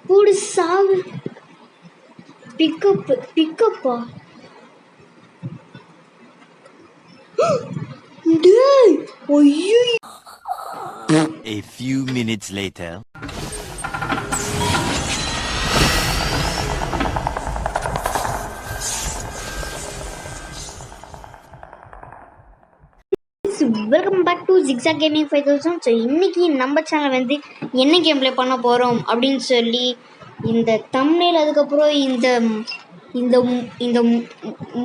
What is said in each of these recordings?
போடு சாவு. பிக்கப்பா டேய் ஐயோ. A few minutes later. Welcome back to Zigzag Gaming 5000. So இன்றைக்கி நம்ம சேனல் வந்து என்ன கேம் ப்ளே பண்ண போகிறோம் அப்படின்னு சொல்லி இந்த தம்ப்நெயில் அதுக்கப்புறம் இந்த இந்த இந்த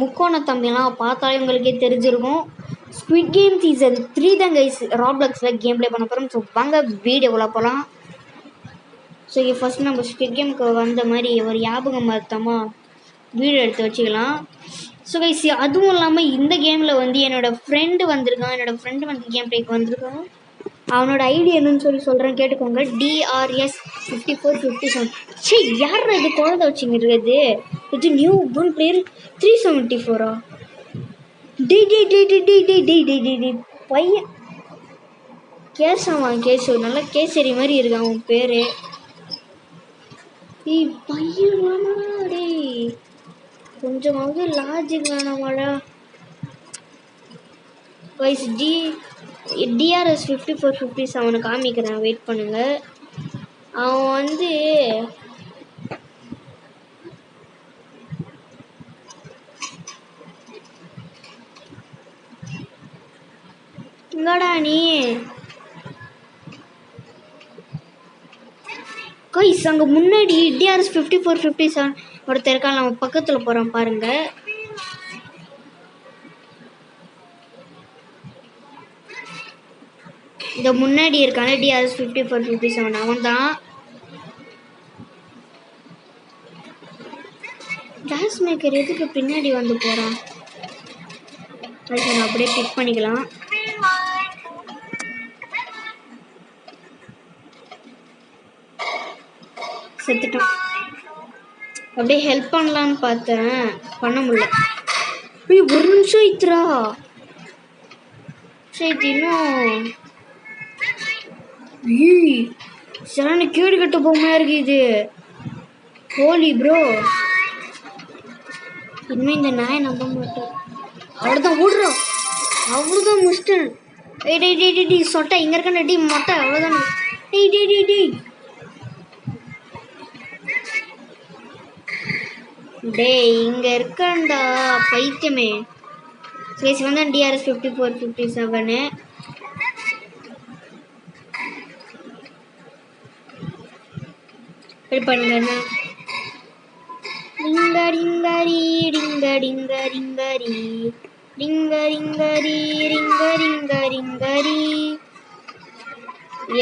முக்கோண தம்பிலாம் பார்த்தாலே உங்களுக்கே தெரிஞ்சிருக்கும். ஸ்குவிட் கேம் சீசன் 3 தான் கைஸ் ராப்ளாக்ஸில் கேம் ப்ளே பண்ண போகிறோம். ஸோ வாங்க வீடியோக்குள்ள போகலாம். ஸோ இங்கே ஃபஸ்ட் நம்ம ஸ்குவிட் கேமுக்கு வந்த மாதிரி ஒரு ஞாபகம் மொத்தமாக வீடியோ எடுத்து வச்சுக்கலாம். ஸோ கைஸ் அதுவும் இல்லாமல் இந்த கேமில் வந்து என்னோடய ஃப்ரெண்டு வந்திருக்கான். என்னோடய ஃப்ரெண்டு வந்து கேம் ப்ளேக்கு வந்திருக்கான். அவனோட ஐடி என்னன்னு சொல்லி சொல்கிறேன் கேட்டுக்கோங்க. DRS5457. சரி யார் இது குழந்தை வச்சுங்க இருக்குது? இது நியூ ஒன் பிளேயர் 374. டே பையன் கேசு நல்லா கேசரி மாதிரி இருக்கான் அவன் பேர். பையன் டே கொஞ்சமாவது லாஜிக் வேணாமாடா கைஸ். DRS5457 காமிக்கிறேன், வெயிட் பண்ணுங்க. அவன் வந்து இங்கடா நீ கைஸ். அங்கே முன்னாடி DRS5457 ஒருத்தர் இருக்கான். நம்ம பக்கத்தில் போகிறோம் பாருங்க. இந்த முன்னாடி இருக்கான DRS5457 அவன் தான். கிளாஸ் மேக்கர் எதுக்கு பின்னாடி வந்து போகிறான்? நான் அப்படியே பிக் பண்ணிக்கலாம். செத்துட்டான். அப்படியே ஹெல்ப் பண்ணலான்னு பார்த்தேன், பண்ண முடியல. ஒரு நிமிஷம் இத்ரா. சரி இன்னும் சரியான கேடு கட்ட பொம்மையா இருக்கு இது. ஹோலி ப்ரோ, இனிமே இந்த நாயை நம்ப மாட்டேன். அவ்வளோதான் ஓடுறோம், அவ்வளோதான் முடிச்சிட்டேன். டே சொட்டை இங்கே இருக்கான டி மொட்டை, அவ்வளோதான். டேய் இங்கே இருக்காண்டா பைத்தியமே. கேஸ் வந்து DRS5457. பண்ணுங்க.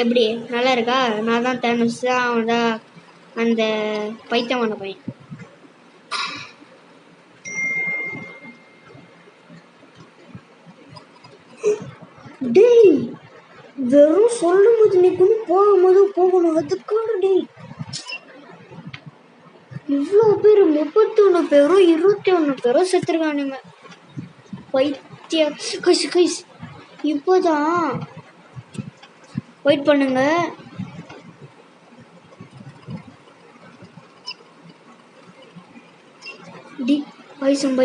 எப்படி நல்லா இருக்கா? நான் தான் தேனஸ், அவன் தான் அந்த பைத்தியமான பையன். டேய் வெறும் சொல்லும் போது நிற்கணும், போகும்போது போகணும். அதுக்கான டேய் இவ்வளோ பேர் 31 பேரோ 21 பேரோ செத்துருக்கானுங்க. பைத்திய கைஸ் இப்போதான் வெயிட் பண்ணுங்க. டி கைஸ் நம்ம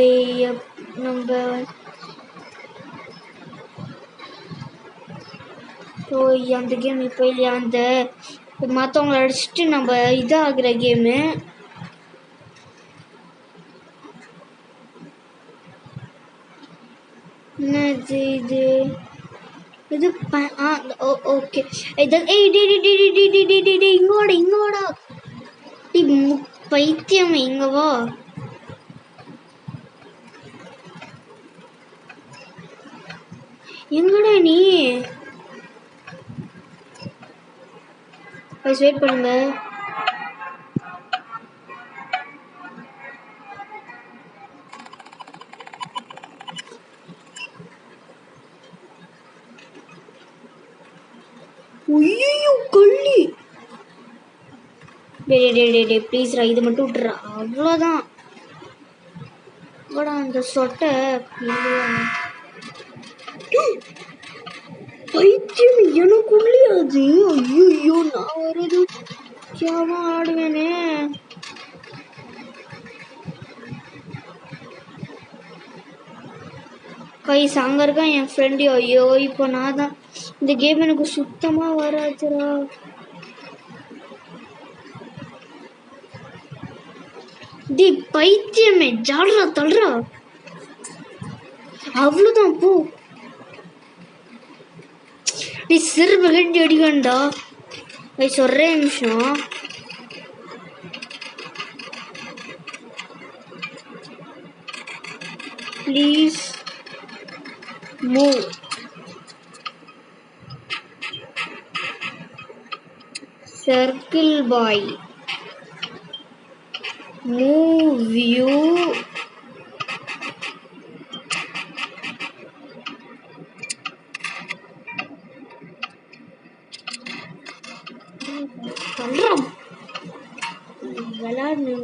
அந்த கேம் இப்போ இல்லையா, அந்த மற்றவங்களை அடிச்சுட்டு நம்ம இதாகிற கேமு. என்னது இது? இது ஓகே. இங்கோடா பைத்தியம், இங்க வா. எங்கடா நீ? வெயிட் பண்ணுங்க. ஐயோ கள்ளி. டே ப்ளீஸ்ரா, இது மட்டும் விட்டுறா, அவ்வளோதான். அந்த சொட்டை பைத்தியம் எனக்குள்ளே அது. ஐயோ நான் வருது கேவலம் ஆடுவேனே. கைஸ் அங்கே இருக்கான் என் ஃப்ரெண்டு. ஐயோ இப்போ நான் தான் இந்த கேம் எனக்கு சுத்தமாக வராதுடா. டி பைத்தியமே ஜாடுறா தள்ளுறா. அவ்வளோதான் போ. நீ சிறுபு கட்டி அடிக்கண்டா. கைஸ் ஒரே நிமிஷம். Please move. Circle bye move you. விளையாடு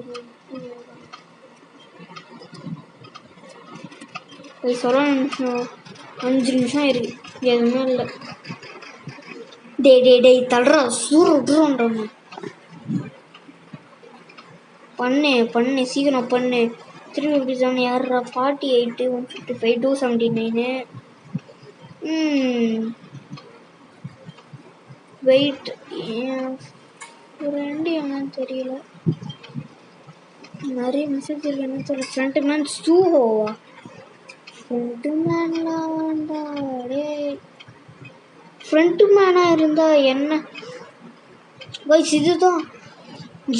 சொல்ல நிமிஷம் 5 நிமிஷம் இருக்கு. எதுவுமே இல்லை. டேய் தள்ளுறா சூறு விட்டுருவோன்றா. பண்ணு சீக்கிரம் பண்ணு. 357 யாரா? 48 155 279. வெயிட் ரெண்டு என்னன்னு தெரியல. நிறைய மெசேஜ் இருக்கு. என்ன தெரியல. ஃப்ரண்ட் மேன் சூஹோவா? ஃப்ரண்ட் மேன்லாம் வேண்டா. டே ஃப்ரண்ட் மேனாக இருந்தால் என்ன கைஸ்? இதுதான்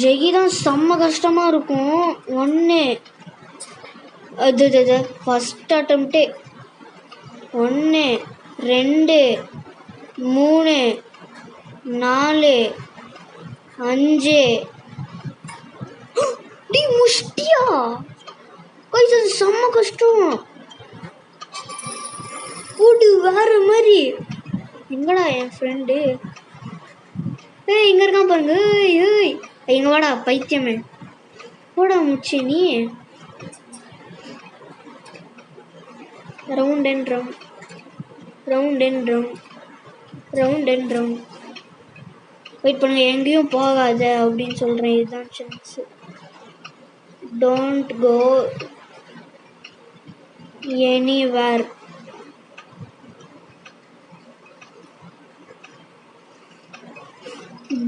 ஜெகி தான் செம்ம கஷ்டமாக இருக்கும். ஒன்று அது ஃபஸ்ட் அட்டம்ப்டே 1 2 3 4 5. டி முஷ்டியா கைஸ்? அது செம்ம கஷ்டம். கூடு வேற மாதிரி. எங்கடா என் ஃப்ரெண்டு? இங்கே இருக்கான் பாருங்க. ஏய் எங்க வாடா பைத்தியமே. போடா முச்சி நீ. Round and round. வெயிட் பண்ணுங்க. எங்கேயும் போகாத அப்படின்னு சொல்கிறேன். இதுதான் chance. Don't go anywhere.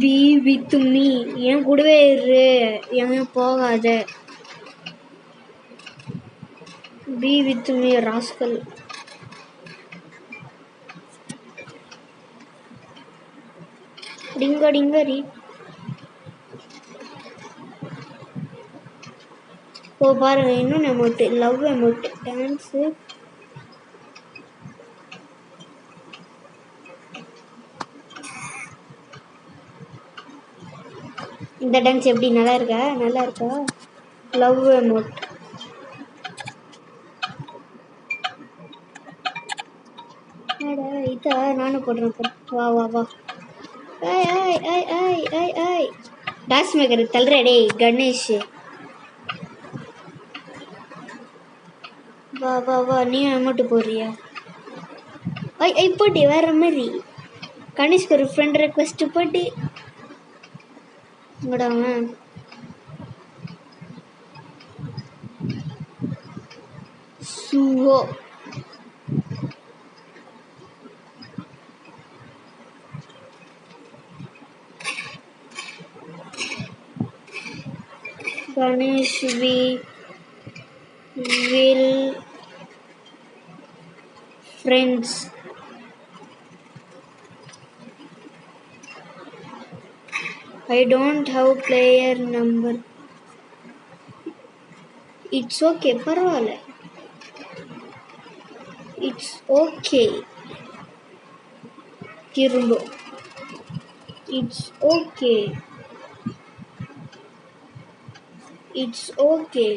Be with me. என் கூடவே இரு, எங்கேயும் போகாத. Be with me rascal. டிங்கரி. ஓ பாருங்க இன்னொன்று அமௌண்ட்டு. Love amount. டான்ஸு. இந்த டான்ஸ் எப்படி நல்லா இருக்கா? Love amount. இதா நானும் போடுறேன். வா. ஐ டான்ஸ் மேக்கர் தள்ளுற. டேய் கணேஷ் வா நீ அமௌண்ட்டு போடுறியா? ஐ போட்டி வேற மாதிரி. கணேஷ்க்கு ஒரு ஃப்ரெண்ட் ரெக்வெஸ்ட் போட்டு அவன் சுவோ. Ganesh, we will friends. I don't have player number. It's okay, பரவாயில்ல. It's okay. திரும்ப. It's okay. It's okay.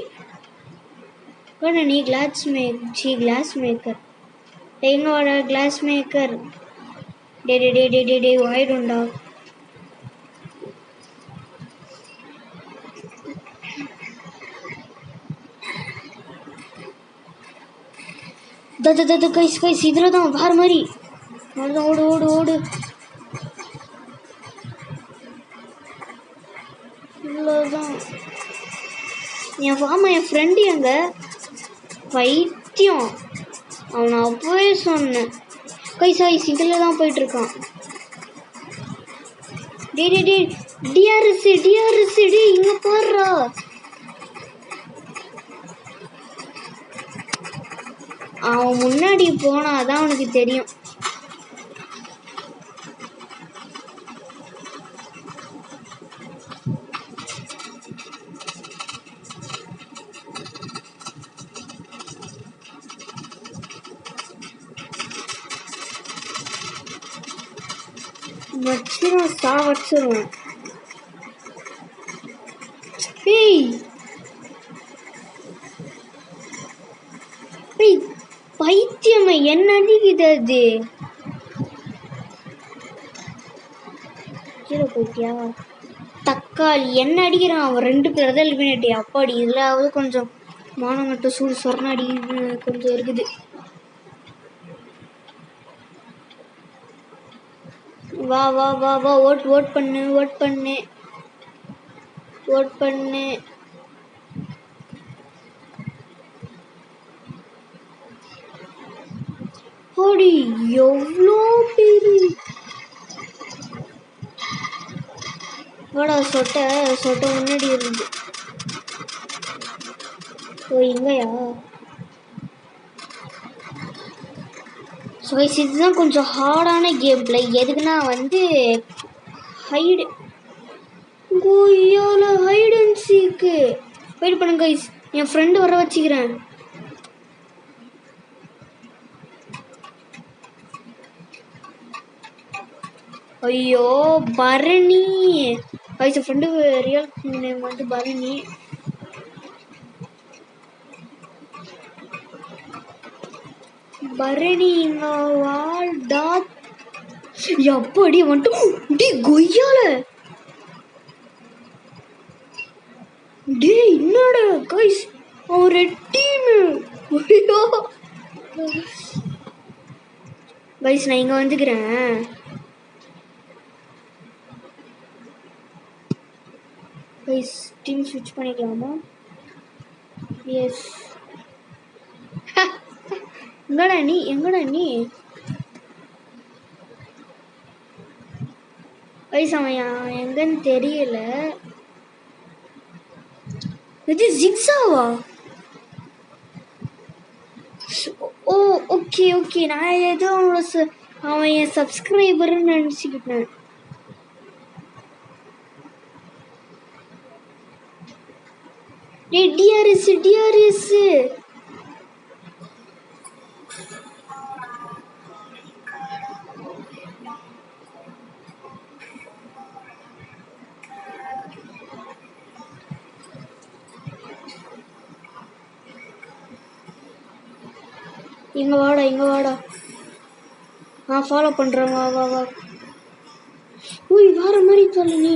கண்ணா நீ கிளாஸ் மேக்கர். எங்களோட கிளாஸ் மேக்கர். டே வாயிடும்டா. கைஸ் இதில் தான் வேற மாதிரி. ஓடு. இவ்வளோதான் என் ஃப்ரெண்டு எங்க பைத்தியம். அவனை அப்பவே சொன்னேன். கைஸ் இதில் தான் போயிட்டு இருக்கான். டே டிஆர்எஸ் டே இங்க போடுறா. அவன் முன்னாடி போனாதான் அவனுக்கு தெரியும். வச்சிருவேன். பைத்தியமா என்ன அடிக்குது அது? போயிட்டியா தக்காளி என்ன அடிக்கிறான் அவன்? 2 பேர் தான் எலிமினேட். அப்பாடி இதுலாவது கொஞ்சம் மானங்கட்ட சூடு சொரண அடி கொஞ்சம் இருக்குது. வா வா வா வா ஓட் பண்ணு. ஓடி எவ்வளோ பேரு. வாடா சொட்ட முன்னாடி இருந்து. ஓ இங்கயா? ஸோ இதுதான் கொஞ்சம் ஹார்டான கேம் பிளே. எதுக்குன்னா வந்து ஹைடு அண்ட் சீக்கு. வெயிட் பண்ணுங்க கைஸ், என் ஃப்ரெண்டு வர வச்சுக்கிறேன். ஐயோ Bharani guys, friend real name வந்து பரணி. வாழ்டா எப்படி வந்துட்டு கொய்யால. டேய் என்னடா கைஸ், அவன் ரெட் டீம். ஐயோ கைஸ் நான் இங்க வந்துக்கிறேன். கைஸ் டீம் ஸ்விட்ச் பண்ணிக்கலாமா? எஸ். எங்கடா நீ கைஸ்? அவன் எங்கன்னு தெரியல. இது ஜிக்ஸாவா? ஓ ஓகே நான் ஏதோ அவன் என் சப்ஸ்கிரைபர்னு நினச்சிக்கிட்டேன். டிஆர்எஸ் இங்க வாடா. நான் ஃபாலோ பண்றேன். வா. ஓய் வேற மாதிரி சொல்ல நீ.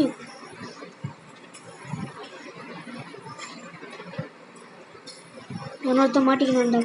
ஒன்னொருத்த மாட்டிக்கணும்டா.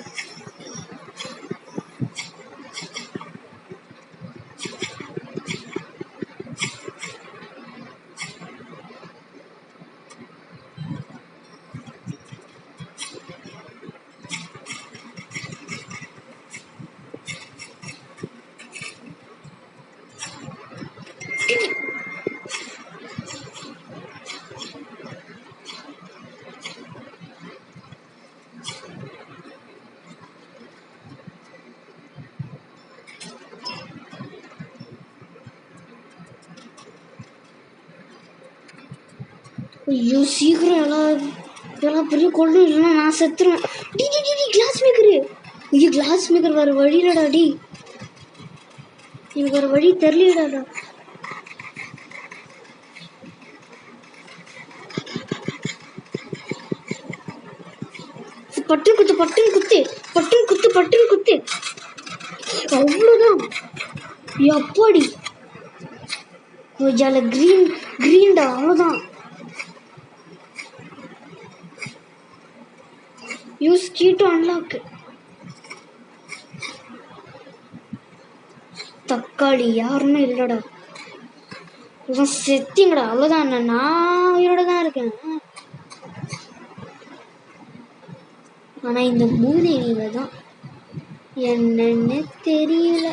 ஐயோ சீக்கிரம் எல்லாம் பெரிய கொள்ளு, இல்லைன்னா நான் செத்துருவேன். Glass maker. ஐயோ கிளாஸ் மேக்கர் வேறு வழியிலடா. எனக்கு வேறு வழி தெரியலடாடா. பட்டுன்னு குத்து. அவ்வளோதான். எப்பாடி கிரீன்டா, அவ்வளோதான். Use key to unlock. தக்காளி யாருமே இல்லடா. செத்திங்கடா, அவ்வளோதான். நான் உயிரோட தான் இருக்கேன். ஆனா இந்த மூலையில தான் என்னன்னு தெரியல.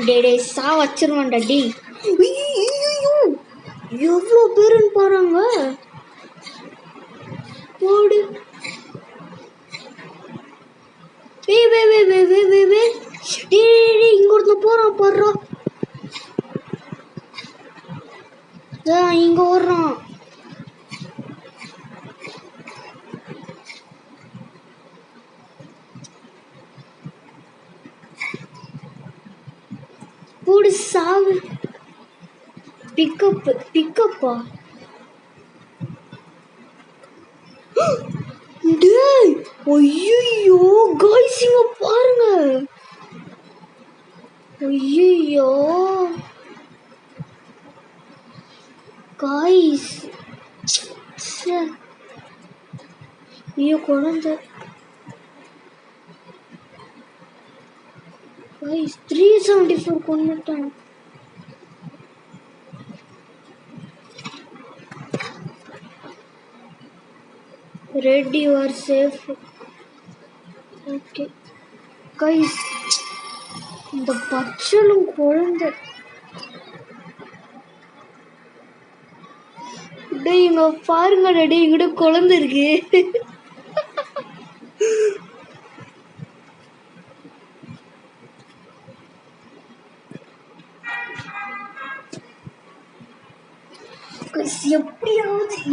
டே சா வச்சிருவான்டா டி. எவ்வளோ பேருன்னு பாருங்க. போடு. இங்க ஒருத்த போறான் பாடுறா. இங்க ஓடுறான். போடு சாவு. பிக்கப்பா. டேய் ஐயோ गाइस இங்க பாருங்க. ஐயோ गाइस ஐயோ குழந்தை. Guys 374 கொன்னுட்டான். Ready, you are safe. Okay guys, இந்த பச்சலும் குழந்தை. டேய் இங்க பாருங்க டேய், இங்கட குழந்தை இருக்கு.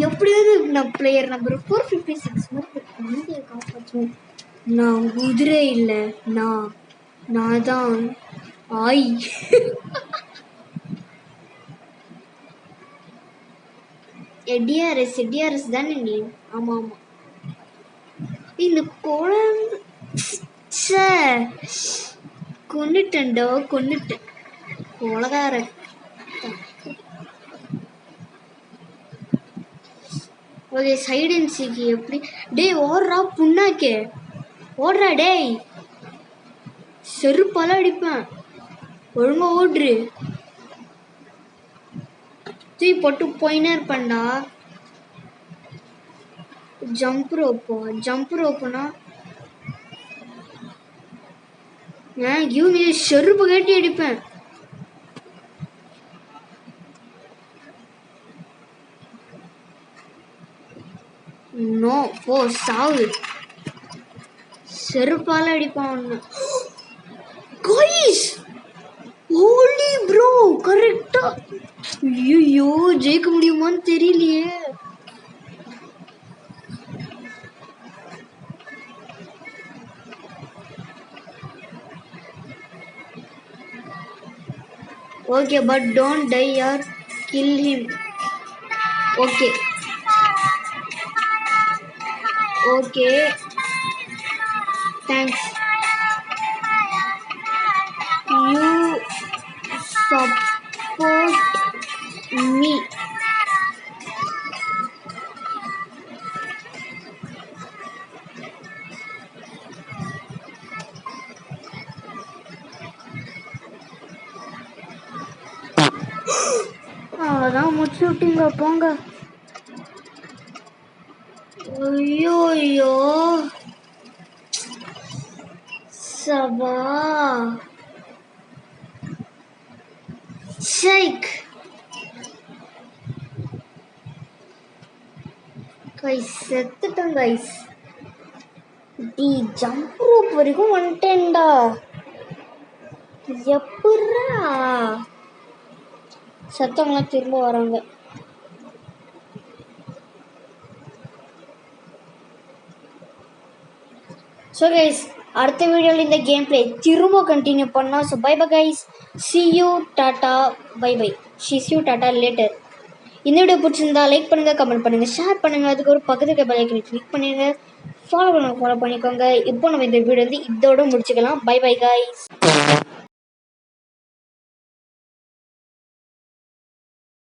எப்படியாவது நான் பிளேயர் நம்பர் 456 மாதிரி காப்பாற்றுவேன். நான் குதிரை இல்லை, நான் தான் ஆய். எடிஆர்எஸ் தானே நீ? ஆமா ஆமா. இந்த குழந்தை கொன்னுட்டேன் உலகார. ஓகே சைடு அண்ட் சீக்கி எப்படி? டேய் ஓடுறா புண்ணாக்கே, ஓடுறா டேய். செருப்பால அடிப்பேன், ஒழுங்கா ஓடுறு. தூய் போட்டு போயினே இருப்பேன்டா. ஜம்ப் ரோப்புனா செருப்பு கேட்டி அடிப்பேன். நோ போ சாவு. செருப்பால அடிப்பான் ஒண்ணு. गाइस ஹோலி ப்ரோ கரெக்டா. ஐயோ ஜெயிக்க முடியுமான்னு தெரியலையே. Okay, but don't die or kill him. Okay. Thanks. You support me. அதான் முடிச்சு விட்டீங்க போங்க. ஐயோ சபா ஷைக். கைஸ் செத்துட்டேன் கைஸ். டி ஜம்ப் ரோப் வரைக்கும் வந்துட்டேன்டா. எப்படா சத்தவங்களாம் திரும்ப வராங்க. ஸோ கைஸ் அடுத்த வீடியோவில் இந்த கேம் பிளே திரும்ப கண்டினியூ பண்ணோம். So bye bye guys, see you ta-ta bye bye, see you ta-ta later. இந்த வீடியோ பிடிச்சிருந்தா லைக் பண்ணுங்கள், கமெண்ட் பண்ணுங்கள், ஷேர் பண்ணுங்கள். அதுக்கு ஒரு பக்கத்துக்கு பெல் ஐக்கனை கிளிக் பண்ணுங்கள். ஃபாலோ பண்ணிக்கோங்க. இப்போ நம்ம இந்த வீடியோ வந்து இதோட முடிச்சுக்கலாம். Bye bye guys.